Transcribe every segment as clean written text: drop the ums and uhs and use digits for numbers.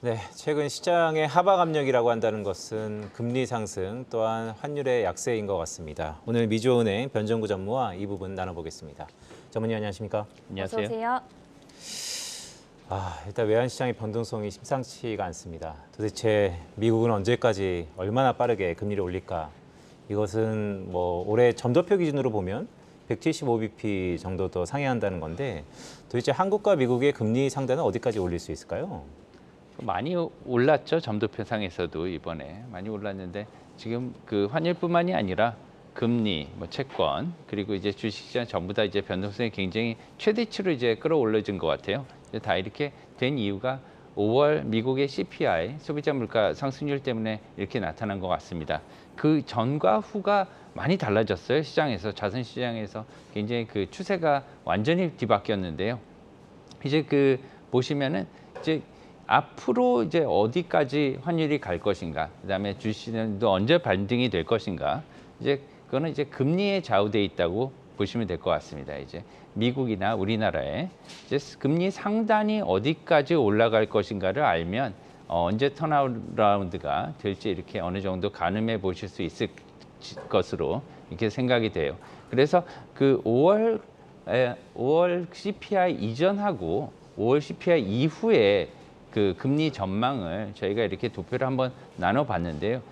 네, 최근 시장의 하방 압력이라고 한다는 것은 금리 상승 또한 환율의 약세인 것 같습니다. 오늘 미주은행 변정구 전무와 이 부분 나눠보겠습니다. 전무님 안녕하십니까? 어서 안녕하세요. 오세요. 일단 외환시장의 변동성이 심상치가 않습니다. 도대체 미국은 언제까지 얼마나 빠르게 금리를 올릴까? 이것은 올해 점도표 기준으로 보면 175bp 정도 더 상회한다는 건데 도대체 한국과 미국의 금리 상단은 어디까지 올릴 수 있을까요? 많이 올랐죠. 점도표상에서도 이번에 많이 올랐는데 지금 그 환율뿐만이 아니라 금리, 채권 그리고 이제 주식시장 전부 다 이제 변동성이 굉장히 최대치로 이제 끌어올려진 것 같아요. 이제 다 이렇게 된 이유가 5월 미국의 CPI 소비자 물가 상승률 때문에 이렇게 나타난 것 같습니다. 그 전과 후가 많이 달라졌어요. 시장에서 자산 시장에서 굉장히 그 추세가 완전히 뒤바뀌었는데요. 이제 그 보시면은 이제 앞으로 이제 어디까지 환율이 갈 것인가, 그다음에 주식시장도 언제 반등이 될 것인가, 이제 그거는 이제 금리에 좌우돼 있다고 보시면 될 것 같습니다. 이제 미국이나 우리나라에 이제 금리 상단이 어디까지 올라갈 것인가를 알면 언제 턴어라운드가 될지 이렇게 어느 정도 가늠해 보실 수 있을 것으로 이렇게 생각이 돼요. 그래서 그 5월 CPI 이전하고 5월 CPI 이후에 그 금리 전망을 저희가 이렇게 도표를 한번 나눠봤는데요.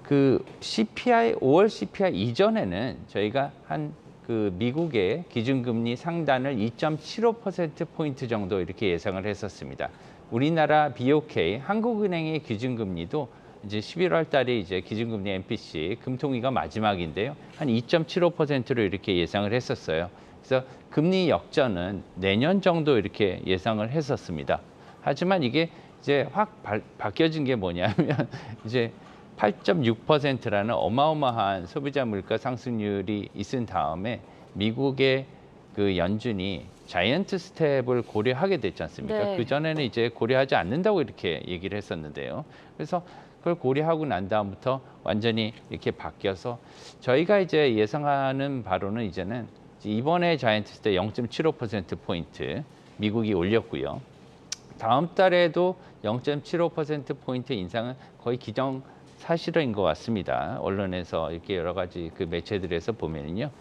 그 CPI 5월 CPI 이전에는 저희가 한 그 미국의 기준금리 상단을 2.75% 포인트 정도 이렇게 예상을 했었습니다. 우리나라 BOK 한국은행의 기준금리도 이제 11월 달에 이제 기준금리 MPC 금통위가 마지막인데요. 한 2.75%로 이렇게 예상을 했었어요. 그래서 금리 역전은 내년 정도 이렇게 예상을 했었습니다. 하지만 이게 이제 확 바뀌어진 게 뭐냐면 이제 8.6%라는 어마어마한 소비자 물가 상승률이 있은 다음에 미국의 그 연준이 자이언트 스텝을 고려하게 됐지 않습니까? 네. 그전에는 이제 고려하지 않는다고 이렇게 얘기를 했었는데요. 그래서 그걸 고려하고 난 다음부터 완전히 이렇게 바뀌어서 저희가 이제 예상하는 바로는 이제는 이번에 자이언트 스텝 0.75%포인트 미국이 올렸고요. 다음 달에도 0.75%포인트 인상은 거의 기정사실인 것 같습니다. 언론에서 이렇게 여러 가지 그 매체들에서 보면은요,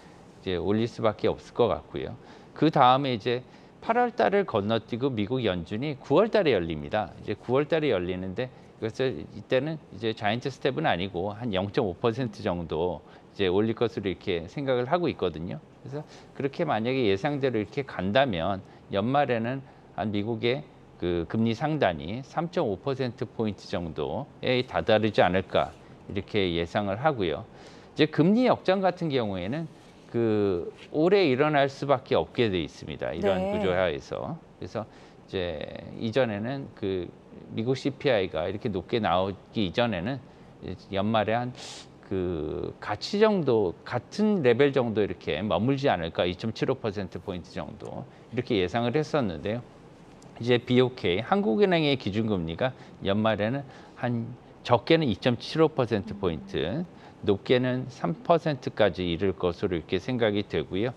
이제 올릴 수밖에 없을 것 같고요. 그 다음에 이제 8월 달을 건너뛰고 미국 연준이 9월 달에 열립니다. 이제 9월 달에 열리는데 그래서 이때는 이제 자이언트 스텝은 아니고 한 0.5% 정도 이제 올릴 것으로 이렇게 생각을 하고 있거든요. 그래서 그렇게 만약에 예상대로 이렇게 간다면 연말에는 한 미국의 그 금리 상단이 3.5%포인트 정도에 다다르지 않을까 이렇게 예상을 하고요. 이제 금리 역전 같은 경우에는 그 올해 일어날 수밖에 없게 돼 있습니다. 이런 네. 구조하에서. 그래서 이제 이전에는 그 미국 CPI가 이렇게 높게 나오기 이전에는 연말에 한 그 가치 정도 같은 레벨 정도 이렇게 머물지 않을까, 2.75%포인트 정도 이렇게 예상을 했었는데요. 이제 BOK 한국은행의 기준금리가 연말에는 한 적게는 2.75%포인트, 높게는 3%까지 이를 것으로 이렇게 생각이 되고요.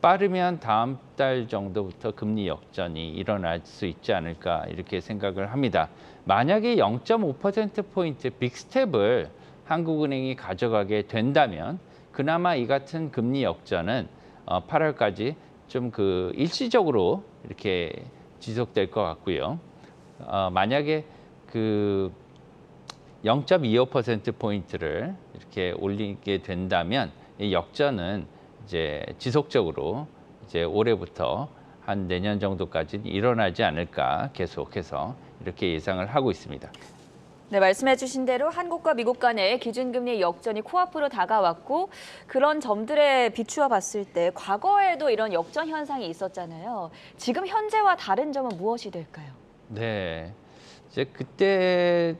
빠르면 다음 달 정도부터 금리 역전이 일어날 수 있지 않을까 이렇게 생각을 합니다. 만약에 0.5%포인트 빅스텝을 한국은행이 가져가게 된다면 그나마 이 같은 금리 역전은 8월까지 좀 그 일시적으로 이렇게 지속될 것 같고요. 만약에 그 0.25%포인트를 이렇게 올리게 된다면 이 역전은 이제 지속적으로 이제 올해부터 한 내년 정도까지는 일어나지 않을까 계속해서 이렇게 예상을 하고 있습니다. 네, 말씀해 주신 대로 한국과 미국 간의 기준금리 역전이 코앞으로 다가왔고 그런 점들에 비추어 봤을 때 과거에도 이런 역전 현상이 있었잖아요. 지금 현재와 다른 점은 무엇이 될까요? 네, 이제 그때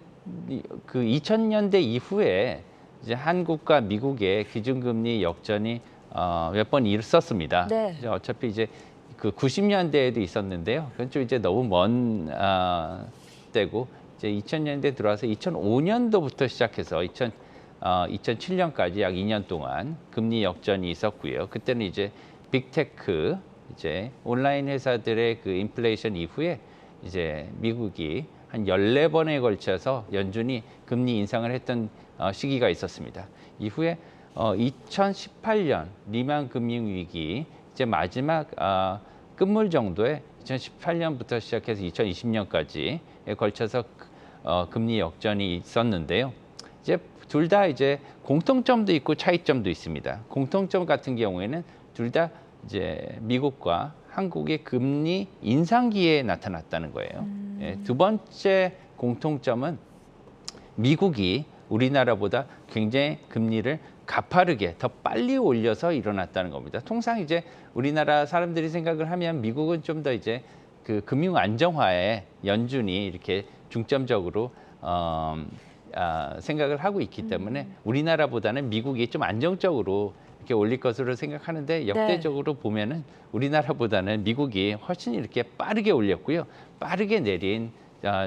그 2000년대 이후에 이제 한국과 미국의 기준금리 역전이 몇 번 있었습니다. 네. 이제 어차피 이제 그 90년대에도 있었는데요. 그건 좀 이제 너무 먼 때고 이제 2000년대 들어와서 2005년도부터 시작해서 2007년까지 약 2년 동안 금리 역전이 있었고요. 그때는 이제 빅테크, 이제 온라인 회사들의 그 인플레이션 이후에 이제 미국이 한 14번에 걸쳐서 연준이 금리 인상을 했던 시기가 있었습니다. 이후에 2018년 리만 금융위기 이제 마지막 끝물 정도에 2018년부터 시작해서 2020년까지에 걸쳐서 금리 역전이 있었는데요. 이제 둘 다 이제 공통점도 있고 차이점도 있습니다. 공통점 같은 경우에는 둘 다 이제 미국과 한국의 금리 인상기에 나타났다는 거예요. 예, 두 번째 공통점은 미국이 우리나라보다 굉장히 금리를 가파르게 더 빨리 올려서 일어났다는 겁니다. 통상 이제 우리나라 사람들이 생각을 하면 미국은 좀 더 이제 그 금융 안정화에 연준이 이렇게 중점적으로 생각을 하고 있기 때문에 우리나라보다는 미국이 좀 안정적으로 이렇게 올릴 것으로 생각하는데 역대적으로 보면은 우리나라보다는 미국이 훨씬 이렇게 빠르게 올렸고요, 빠르게 내린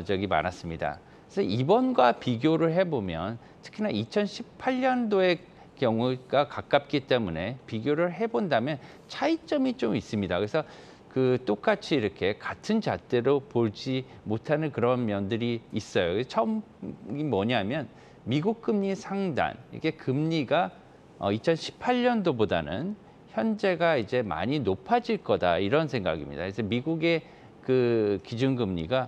적이 많았습니다. 그래서 이번과 비교를 해보면 특히나 2018년도의 경우가 가깝기 때문에 비교를 해본다면 차이점이 좀 있습니다. 그래서 그 똑같이 이렇게 같은 잣대로 보지 못하는 그런 면들이 있어요. 처음이 뭐냐면 미국 금리 상단, 이게 금리가 2018년도보다는 현재가 이제 많이 높아질 거다 이런 생각입니다. 그래서 미국의 그 기준금리가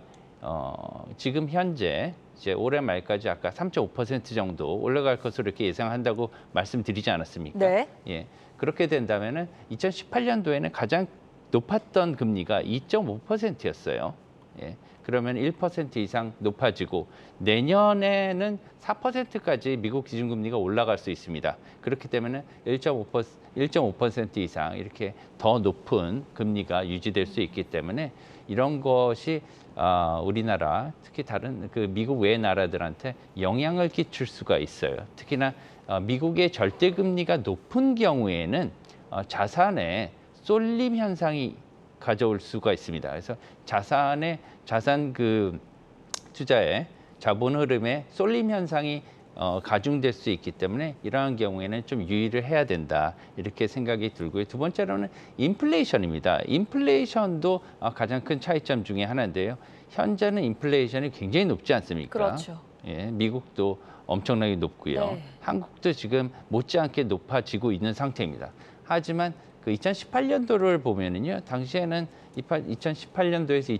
지금 현재 이제 올해 말까지 아까 3.5% 정도 올라갈 것으로 이렇게 예상한다고 말씀드리지 않았습니까? 네. 예, 그렇게 된다면은 2018년도에는 가장 높았던 금리가 2.5%였어요. 예, 그러면 1% 이상 높아지고 내년에는 4%까지 미국 기준금리가 올라갈 수 있습니다. 그렇기 때문에 1.5% 이상 이렇게 더 높은 금리가 유지될 수 있기 때문에 이런 것이 우리나라 특히 다른 그 미국 외 나라들한테 영향을 끼칠 수가 있어요. 특히나 미국의 절대금리가 높은 경우에는 자산에 쏠림 현상이 가져올 수가 있습니다. 그래서 자산 그 투자에 자본 흐름에 쏠림 현상이 가중될 수 있기 때문에 이러한 경우에는 좀 유의를 해야 된다 이렇게 생각이 들고요. 두 번째로는 인플레이션입니다. 인플레이션도 가장 큰 차이점 중에 하나인데요. 현재는 인플레이션이 굉장히 높지 않습니까? 그렇죠. 예, 미국도 엄청나게 높고요. 네. 한국도 지금 못지않게 높아지고 있는 상태입니다. 하지만 그 2018년도를 보면은요, 당시에는 2018년도에서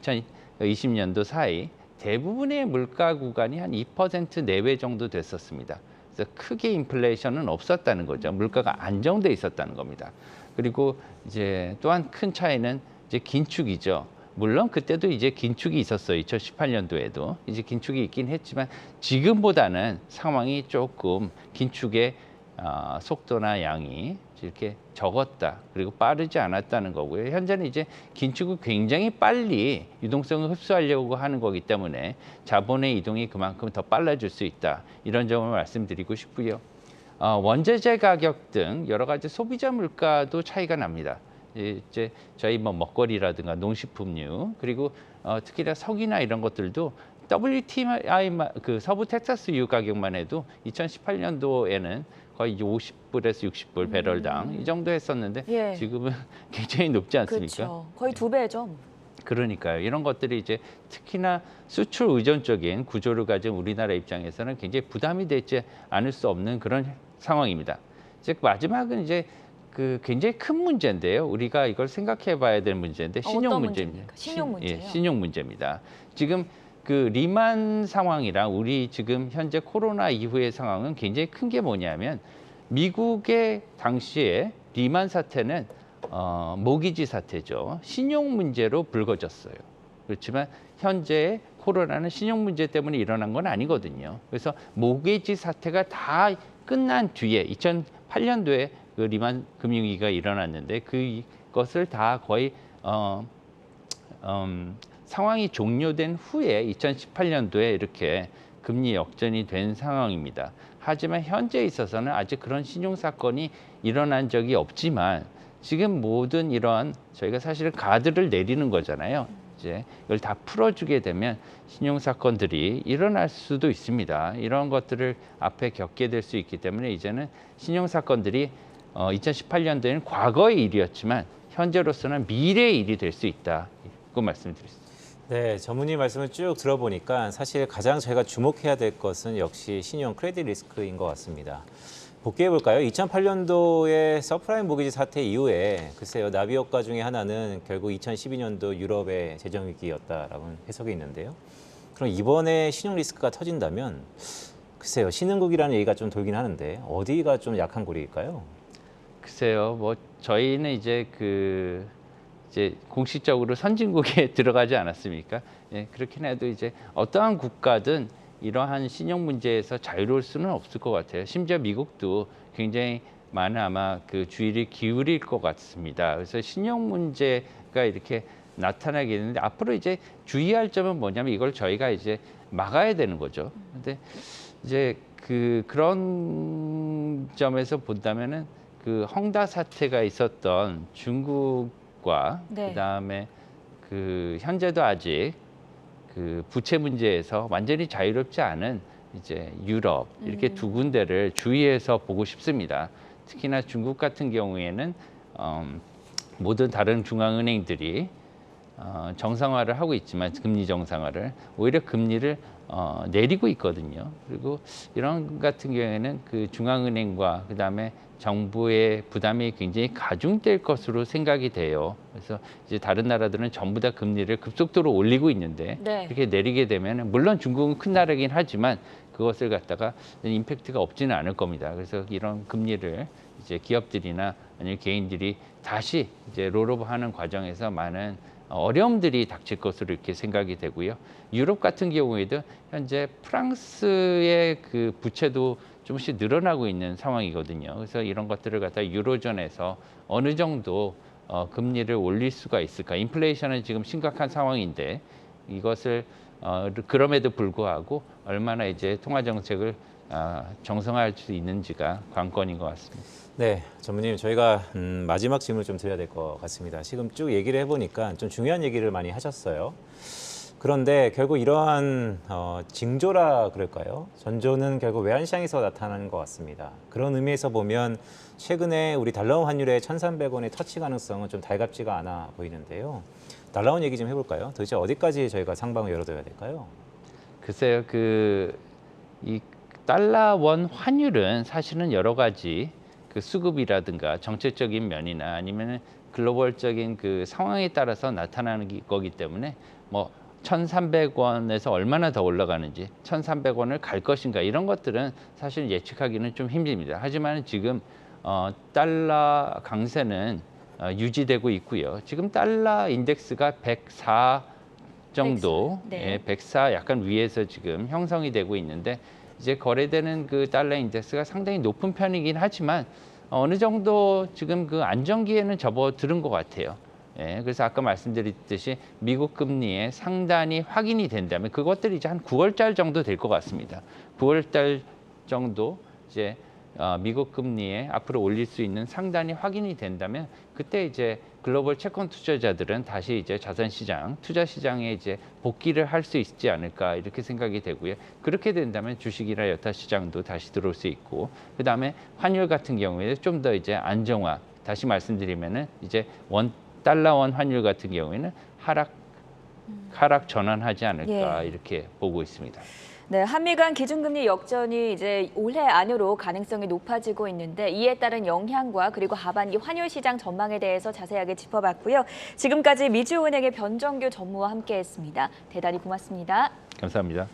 2020년도 사이 대부분의 물가 구간이 한 2% 내외 정도 됐었습니다. 그래서 크게 인플레이션은 없었다는 거죠. 물가가 안정돼 있었다는 겁니다. 그리고 이제 또한 큰 차이는 이제 긴축이죠. 물론 그때도 이제 긴축이 있었어요. 2018년도에도 이제 긴축이 있긴 했지만 지금보다는 상황이 조금 긴축의 속도나 양이 이렇게 적었다. 그리고 빠르지 않았다는 거고요. 현재는 이제 긴축을 굉장히 빨리 유동성을 흡수하려고 하는 거기 때문에 자본의 이동이 그만큼 더 빨라질 수 있다. 이런 점을 말씀드리고 싶고요. 원재재 가격 등 여러 가지 소비자 물가도 차이가 납니다. 이제 저희 뭐 먹거리라든가 농식품류 그리고 특히나 석유나 이런 것들도 WTI 그 서부 텍사스유 가격만 해도 2018년도에는 거의 50불에서 60불 배럴당 이 정도 했었는데 예. 지금은 굉장히 높지 않습니까? 그렇죠. 거의 2배죠. 그러니까요. 이런 것들이 이제 특히나 수출 의존적인 구조를 가진 우리나라 입장에서는 굉장히 부담이 되지 않을 수 없는 그런 상황입니다. 즉 마지막은 이제 그 굉장히 큰 문제인데요. 우리가 이걸 생각해 봐야 될 문제인데 신용 문제입니다. 신용 문제요? 예, 신용 문제입니다. 지금 그 리만 상황이랑 우리 지금 현재 코로나 이후의 상황은 굉장히 큰 게 뭐냐면 미국의 당시에 리만 사태는 모기지 사태죠. 신용 문제로 불거졌어요. 그렇지만 현재 코로나는 신용 문제 때문에 일어난 건 아니거든요. 그래서 모기지 사태가 다 끝난 뒤에 2008년도에 그 리만 금융위기가 일어났는데 그것을 다 거의 상황이 종료된 후에 2018년도에 이렇게 금리 역전이 된 상황입니다. 하지만 현재에 있어서는 아직 그런 신용 사건이 일어난 적이 없지만 지금 모든 이러한 저희가 사실은 가드를 내리는 거잖아요. 이제 이걸 다 풀어주게 되면 신용 사건들이 일어날 수도 있습니다. 이런 것들을 앞에 겪게 될 수 있기 때문에 이제는 신용 사건들이 2018년도에는 과거의 일이었지만 현재로서는 미래의 일이 될 수 있다. 그 말씀드렸습니다. 네, 전문의 말씀을 쭉 들어보니까 사실 가장 저희가 주목해야 될 것은 역시 신용 크레딧 리스크인 것 같습니다. 복귀해 볼까요? 2008년도에 서프라임 모기지 사태 이후에 글쎄요, 나비효과 중에 하나는 결국 2012년도 유럽의 재정 위기였다라는 해석이 있는데요. 그럼 이번에 신용 리스크가 터진다면 글쎄요, 신흥국이라는 얘기가 좀 돌긴 하는데 어디가 좀 약한 고리일까요? 글쎄요, 뭐 저희는 이제 공식적으로 선진국에 들어가지 않았습니까? 예, 그렇긴 해도 이제 어떠한 국가든 이러한 신용 문제에서 자유로울 수는 없을 것 같아요. 심지어 미국도 굉장히 많은 아마 그 주의를 기울일 것 같습니다. 그래서 신용 문제가 이렇게 나타나게 되는데 앞으로 이제 주의할 점은 뭐냐면 이걸 저희가 이제 막아야 되는 거죠. 근데 이제 그런 점에서 본다면은 그 헝다 사태가 있었던 중국과 네. 그다음에 그 현재도 아직 그 부채 문제에서 완전히 자유롭지 않은 이제 유럽 이렇게 두 군데를 주의해서 보고 싶습니다. 특히나 중국 같은 경우에는 모든 다른 중앙은행들이 정상화를 하고 있지만 금리 정상화를 오히려 금리를 내리고 있거든요. 그리고 이런 같은 경우에는 그 중앙은행과 그다음에 정부의 부담이 굉장히 가중될 것으로 생각이 돼요. 그래서 이제 다른 나라들은 전부 다 금리를 급속도로 올리고 있는데 네. 이렇게 내리게 되면 물론 중국은 큰 나라긴 하지만 그것을 갖다가 임팩트가 없지는 않을 겁니다. 그래서 이런 금리를 이제 기업들이나 아니면 개인들이 다시 이제 롤오버하는 과정에서 많은 어려움들이 닥칠 것으로 이렇게 생각이 되고요. 유럽 같은 경우에도 현재 프랑스의 그 부채도 조금씩 늘어나고 있는 상황이거든요. 그래서 이런 것들을 갖다 유로존에서 어느 정도 금리를 올릴 수가 있을까? 인플레이션은 지금 심각한 상황인데 이것을 그럼에도 불구하고 얼마나 이제 통화 정책을 정상화할 수 있는지가 관건인 것 같습니다. 네, 전무님 저희가 마지막 질문을 좀 드려야 될 것 같습니다. 지금 쭉 얘기를 해보니까 좀 중요한 얘기를 많이 하셨어요. 그런데 결국 이러한 징조라 그럴까요? 전조는 결국 외환시장에서 나타나는 것 같습니다. 그런 의미에서 보면 최근에 우리 달러원 환율의 1,300원의 터치 가능성은 좀 달갑지가 않아 보이는데요. 달러원 얘기 좀 해볼까요? 도대체 어디까지 저희가 상방을 열어둬야 될까요? 글쎄요, 이 달러원 환율은 사실은 여러 가지 그 수급이라든가 정책적인 면이나 아니면은 글로벌적인 그 상황에 따라서 나타나는 거기 때문에 뭐 1,300원에서 얼마나 더 올라가는지 1,300원을 갈 것인가 이런 것들은 사실 예측하기는 좀 힘듭니다. 하지만 지금 달러 강세는 유지되고 있고요. 지금 달러 인덱스가 104 정도, 104, 네. 104 약간 위에서 지금 형성이 되고 있는데 이제 거래되는 그 달러 인덱스가 상당히 높은 편이긴 하지만 어느 정도 지금 그 안정기에는 접어드는 것 같아요. 예, 그래서 아까 말씀드렸듯이 미국 금리의 상단이 확인이 된다면 그것들이 이제 한 9월달 정도 될 것 같습니다. 9월달 정도 이제 미국 금리에 앞으로 올릴 수 있는 상단이 확인이 된다면 그때 이제 글로벌 채권 투자자들은 다시 이제 자산시장, 투자시장에 이제 복귀를 할 수 있지 않을까 이렇게 생각이 되고요. 그렇게 된다면 주식이나 여타 시장도 다시 들어올 수 있고 그 다음에 환율 같은 경우에 좀 더 이제 안정화. 다시 말씀드리면은 이제 달러원 환율 같은 경우에는 하락 전환하지 않을까 예. 이렇게 보고 있습니다. 네, 한미 간 기준금리 역전이 이제 올해 안으로 가능성이 높아지고 있는데 이에 따른 영향과 그리고 하반기 환율 시장 전망에 대해서 자세하게 짚어봤고요. 지금까지 미주은행의 변정규 전무와 함께했습니다. 대단히 고맙습니다. 감사합니다.